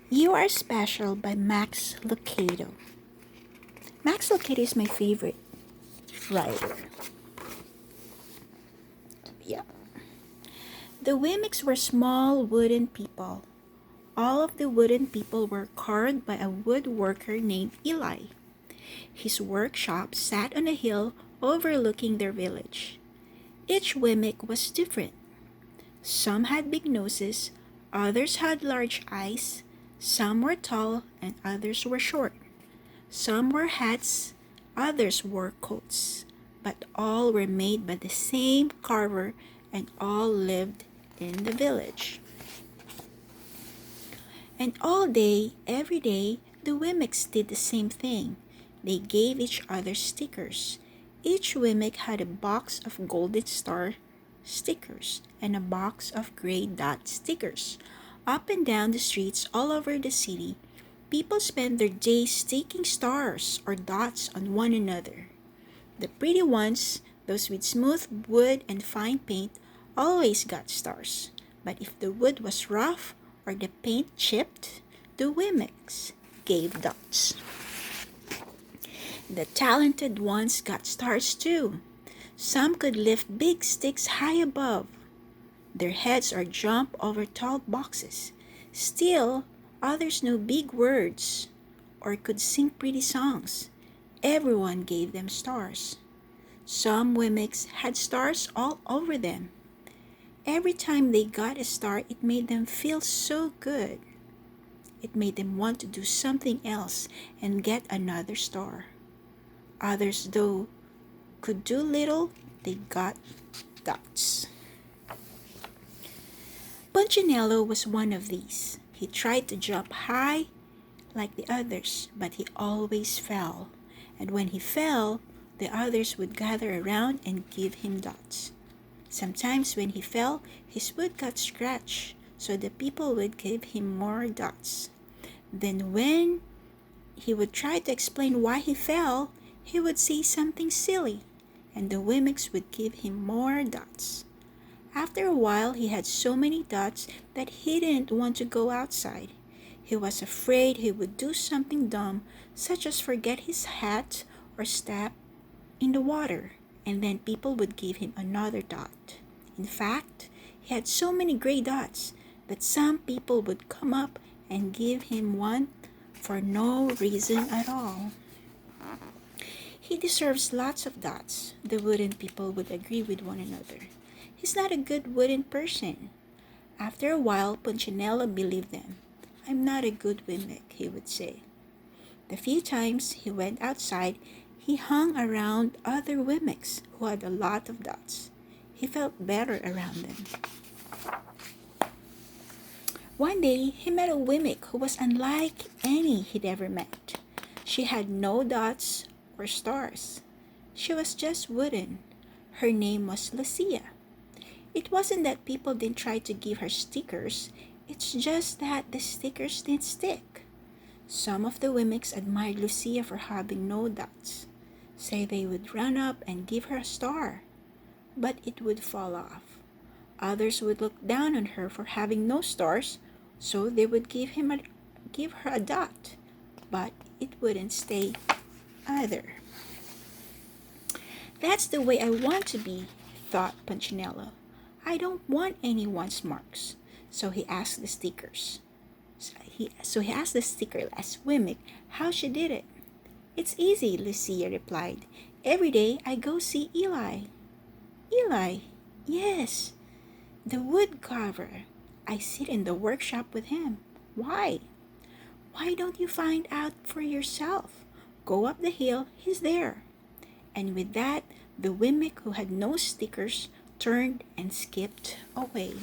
You Are Special by Max Lucado. Max Lucado is my favorite writer. Yeah. The Wemmicks were small wooden people. All of the wooden people were carved by a woodworker named Eli. His workshop sat on a hill overlooking their village. Each Wemmick was different. Some had big noses, others had large eyes, some were tall and others were short. Some wore hats, others wore coats, but all were made by the same carver and all lived in the village. And all day, every day, the Wemmicks did the same thing. They gave each other stickers. Each Wemmick had a box of golden star stickers and a box of gray dot stickers. Up and down the streets all over the city, people spent their days sticking stars or dots on one another. The pretty ones, those with smooth wood and fine paint, always got stars. But if the wood was rough or the paint chipped, the Wemmicks gave dots. The talented ones got stars too. Some could lift big sticks high above their heads or jump over tall boxes. Still, others knew big words or could sing pretty songs. Everyone gave them stars. Some Wemmicks had stars all over them. Every time they got a star, it made them feel so good. It made them want to do something else and get another star. Others, though, could do little, they got dots. Punchinello was one of these. He tried to jump high like the others, but he always fell. And when he fell, the others would gather around and give him dots. Sometimes when he fell, his wood got scratched, so the people would give him more dots. Then when he would try to explain why he fell, he would say something silly, and the Wemmicks would give him more dots. After a while, he had so many dots that he didn't want to go outside. He was afraid he would do something dumb, such as forget his hat or step in the water, and then people would give him another dot. In fact, he had so many gray dots that some people would come up and give him one for no reason at all. He deserves lots of dots, the wooden people would agree with one another. He's not a good wooden person. After a while, Punchinello believed them. I'm not a good Wemmick, he would say. The few times he went outside, he hung around other Wemmicks who had a lot of dots. He felt better around them. One day, he met a Wemmick who was unlike any he'd ever met. She had no dots or stars. She was just wooden. Her name was Lucia. It wasn't that people didn't try to give her stickers, it's just that the stickers didn't stick. Some of the Wemmicks admired Lucia for having no dots. Say they would run up and give her a star, but it would fall off. Others would look down on her for having no stars, so they would give her a dot, but it wouldn't stay either. That's the way I want to be, thought Punchinello. I don't want anyone's marks. So he asked the stickers. So he asked the stickerless Wemmick how she did it. It's easy, Lucia replied. Every day I go see Eli. Eli? Yes, the wood carver. I sit in the workshop with him. Why? Why don't you find out for yourself? Go up the hill, he's there. And with that, the Wemmick who had no stickers turned and skipped away.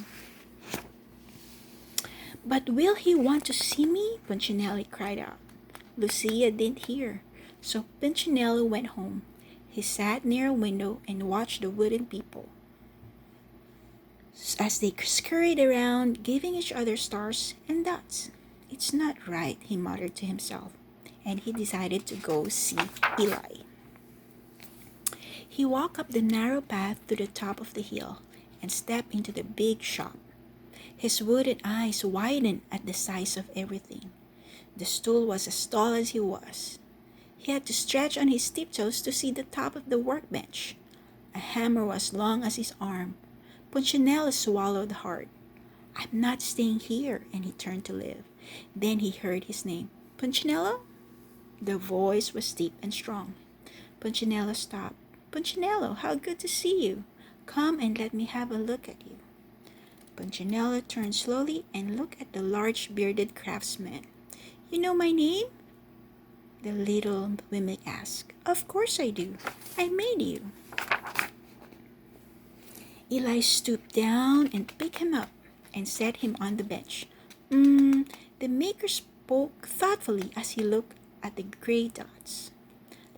But will he want to see me? Punchinello cried out. Lucia didn't hear, so Punchinello went home. He sat near a window and watched the wooden people as they scurried around, giving each other stars and dots. It's not right, he muttered to himself, and he decided to go see Eli. He walked up the narrow path to the top of the hill and stepped into the big shop. His wooden eyes widened at the size of everything. The stool was as tall as he was. He had to stretch on his tiptoes to see the top of the workbench. A hammer was long as his arm. Punchinello swallowed hard. I'm not staying here, and he turned to leave. Then he heard his name. Punchinello? The voice was deep and strong. Punchinello stopped. Punchinello, how good to see you. Come and let me have a look at you. Punchinello turned slowly and looked at the large bearded craftsman. You know my name? The little mimic asked. Of course I do. I made you. Eli stooped down and picked him up and set him on the bench. The maker spoke thoughtfully as he looked at the gray dots.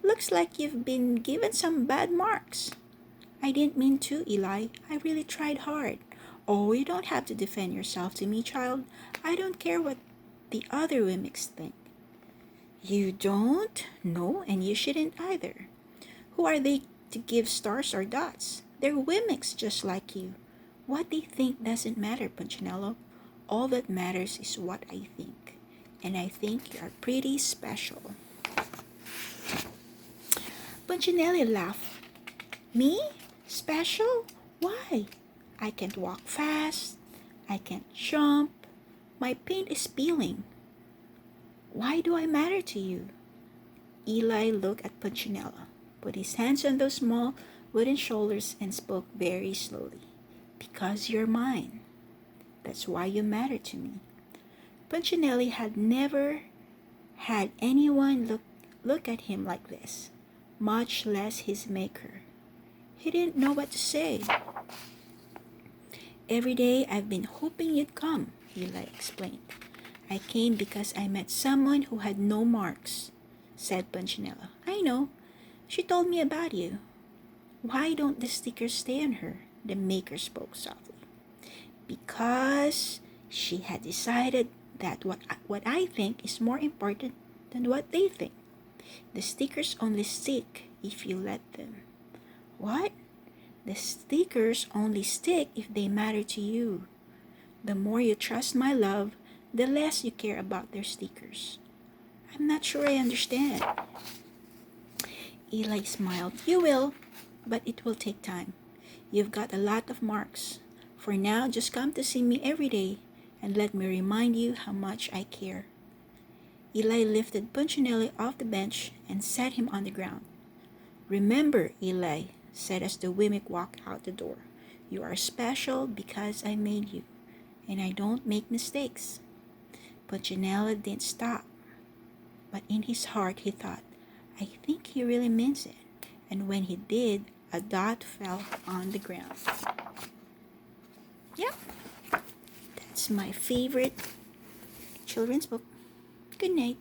Looks like you've been given some bad marks. I didn't mean to, Eli. I really tried hard. Oh, you don't have to defend yourself to me, child. I don't care what the other mimics think. You don't? No, and you shouldn't either. Who are they to give stars or dots? They're mimics just like you. What they think doesn't matter, Punchinello. All that matters is what I think. And I think you are pretty special. Punchinello laughed. Me? Special? Why? I can't walk fast. I can't jump. My paint is peeling. Why do I matter to you? Eli looked at Punchinello, put his hands on those small wooden shoulders, and spoke very slowly. Because you're mine. That's why you matter to me. Punchinello had never had anyone look at him like this, much less his maker. He didn't know what to say. Every day I've been hoping you'd come, Eli explained. I came because I met someone who had no marks, said Punchinello. I know. She told me about you. Why don't the stickers stay on her? The maker spoke softly. Because she had decided that what I think is more important than what they think. The stickers only stick if you let them. What? The stickers only stick if they matter to you. The more you trust my love, the less you care about their stickers. I'm not sure I understand. Eli smiled. You will, but it will take time. You've got a lot of marks. For now, just come to see me every day and let me remind you how much I care. Eli lifted Punchinello off the bench and set him on the ground. Remember, Eli said as the mimic walked out the door, you are special because I made you, and I don't make mistakes. Punchinello didn't stop, but in his heart he thought, I think he really means it. And when he did, a dot fell on the ground. Yep, that's my favorite children's book. Good night.